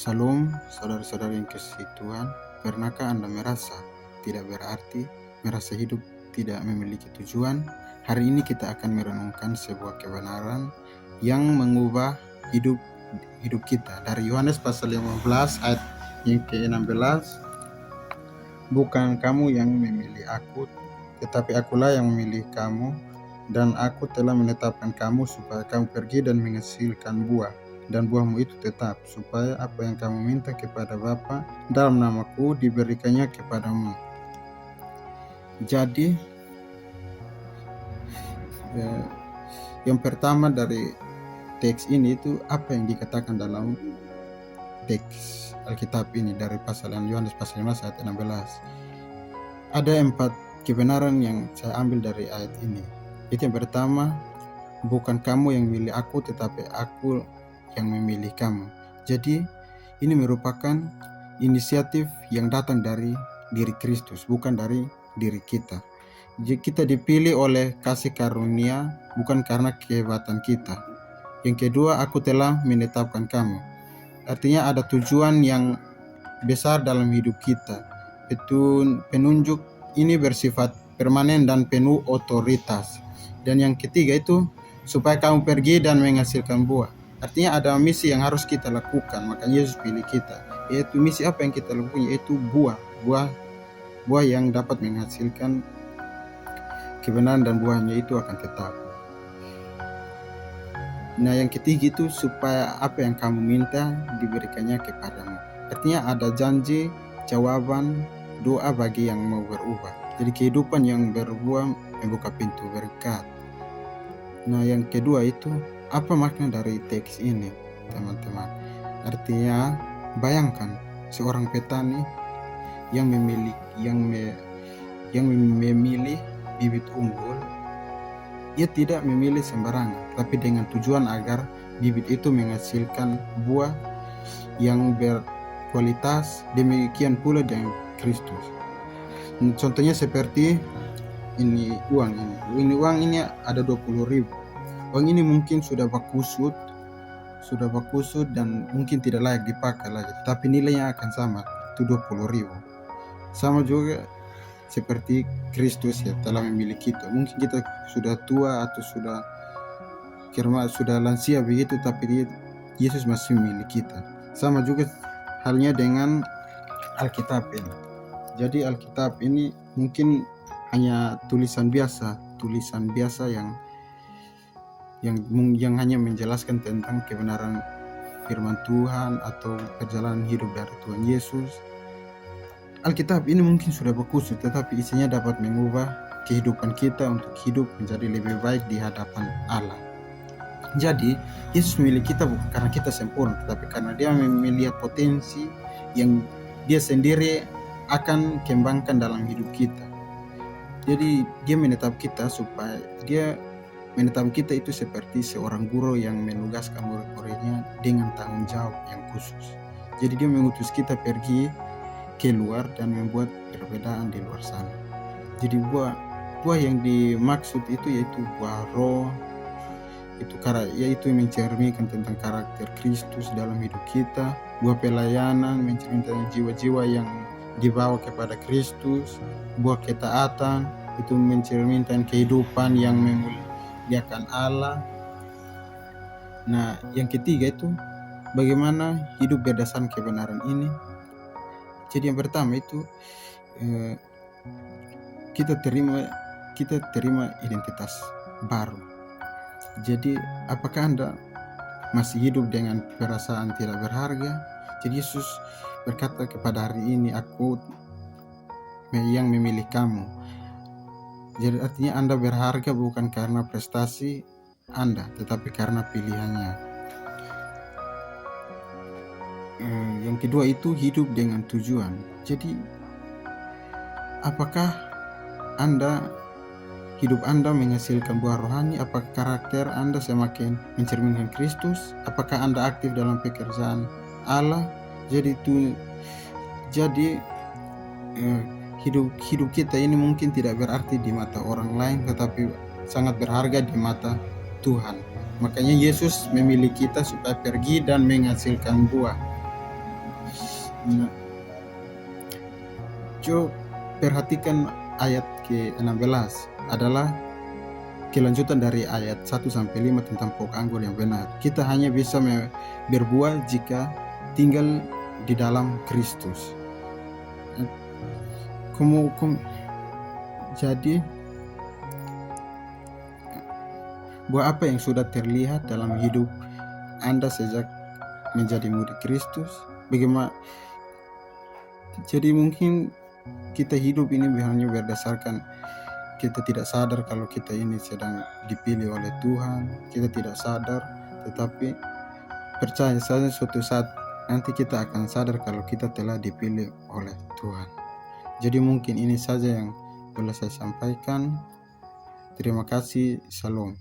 Salam saudara-saudara yang kasih Tuhan. Pernahkah Anda merasa tidak berarti, merasa hidup tidak memiliki tujuan? Hari ini kita akan merenungkan sebuah kebenaran yang mengubah hidup kita. Dari Yohanes pasal 15 ayat yang ke-16. Bukan kamu yang memilih aku, tetapi akulah yang memilih kamu, dan aku telah menetapkan kamu supaya kamu pergi dan menghasilkan buah, dan buahmu itu tetap, supaya apa yang kamu minta kepada Bapa dalam namaku diberikannya kepadamu. Jadi yang pertama dari teks ini itu apa yang dikatakan dalam teks Alkitab ini dari pasal Yohanes pasal 15 ayat 16. Ada 4 kebenaran yang saya ambil dari ayat ini. Itu yang pertama, bukan kamu yang memilih aku, tetapi aku yang memilih kamu. Jadi ini merupakan inisiatif yang datang dari diri Kristus, bukan dari diri kita. Jadi kita dipilih oleh kasih karunia, bukan karena kehebatan kita. Yang kedua, aku telah menetapkan kamu. Artinya ada tujuan yang besar dalam hidup kita. Itu penunjuk ini bersifat permanen dan penuh otoritas. Dan yang ketiga itu supaya kamu pergi dan menghasilkan buah. Artinya ada misi yang harus kita lakukan, makanya Yesus pilih kita. Yaitu misi apa yang kita lakukan, yaitu buah yang dapat menghasilkan kebenaran, dan buahnya itu akan tetap. Nah, yang ketiga itu supaya apa yang kamu minta diberikannya kepadamu. Artinya ada janji, jawaban, doa bagi yang mau berubah. Jadi kehidupan yang berbuah membuka pintu berkat. Nah, yang kedua itu apa makna dari teks ini, teman-teman? Artinya bayangkan seorang petani yang memilih bibit unggul. Ia tidak memilih sembarangan, tapi dengan tujuan agar bibit itu menghasilkan buah yang berkualitas. Demikian pula dengan Kristus. Contohnya seperti ini uang ini. Ini uang ini ada 20.000. Uang ini mungkin sudah berkusut dan mungkin tidak layak dipakai lagi, tapi nilainya akan sama, itu 20.000. Sama juga seperti Kristus ya telah memilih kita. Mungkin kita sudah tua atau sudah lansia begitu, tapi Yesus masih memilih kita. Sama juga halnya dengan Alkitab ini. Jadi Alkitab ini mungkin hanya tulisan biasa yang hanya menjelaskan tentang kebenaran firman Tuhan atau perjalanan hidup dari Tuhan Yesus. Alkitab ini mungkin sudah berkusut, tetapi isinya dapat mengubah kehidupan kita untuk hidup menjadi lebih baik di hadapan Allah. Jadi Yesus memilih kita bukan karena kita sempurna, tetapi karena Dia melihat potensi yang Dia sendiri akan kembangkan dalam hidup kita. Jadi Dia menetap kita itu seperti seorang guru yang menugaskan murid-muridnya dengan tanggung jawab yang khusus. Jadi Dia mengutus kita pergi keluar dan membuat perbedaan di luar sana. Jadi buah yang dimaksud itu yaitu buah roh, yaitu mencerminkan tentang karakter Kristus dalam hidup kita. Buah pelayanan mencerminkan jiwa-jiwa yang dibawa kepada Kristus. Buah ketaatan itu mencerminkan kehidupan yang memuliakan Allah. Nah, yang ketiga itu bagaimana hidup berdasarkan kebenaran ini. Jadi yang pertama itu kita terima identitas baru. Jadi apakah Anda masih hidup dengan perasaan tidak berharga? Jadi Yesus berkata kepada hari ini, aku yang memilih kamu. Jadi artinya Anda berharga bukan karena prestasi Anda, tetapi karena pilihannya. Yang kedua itu hidup dengan tujuan. Jadi apakah hidup Anda menghasilkan buah rohani? Apakah karakter Anda semakin mencerminkan Kristus? Apakah Anda aktif dalam pekerjaan Allah? Jadi hidup kita ini mungkin tidak berarti di mata orang lain, tetapi sangat berharga di mata Tuhan. Makanya Yesus memilih kita supaya pergi dan menghasilkan buah. Nah, coba perhatikan ayat ke-16 adalah kelanjutan dari ayat 1 sampai 5 tentang pokok anggur yang benar. Kita hanya bisa berbuah jika tinggal di dalam Kristus. Jadi buah apa yang sudah terlihat dalam hidup Anda sejak menjadi murid Kristus? Bagaimana? Jadi mungkin kita hidup ini hanya berdasarkan kita tidak sadar kalau kita ini sedang dipilih oleh Tuhan. Kita tidak sadar, tetapi percaya saja suatu saat nanti kita akan sadar kalau kita telah dipilih oleh Tuhan. Jadi mungkin ini saja yang boleh saya sampaikan. Terima kasih. Shalom.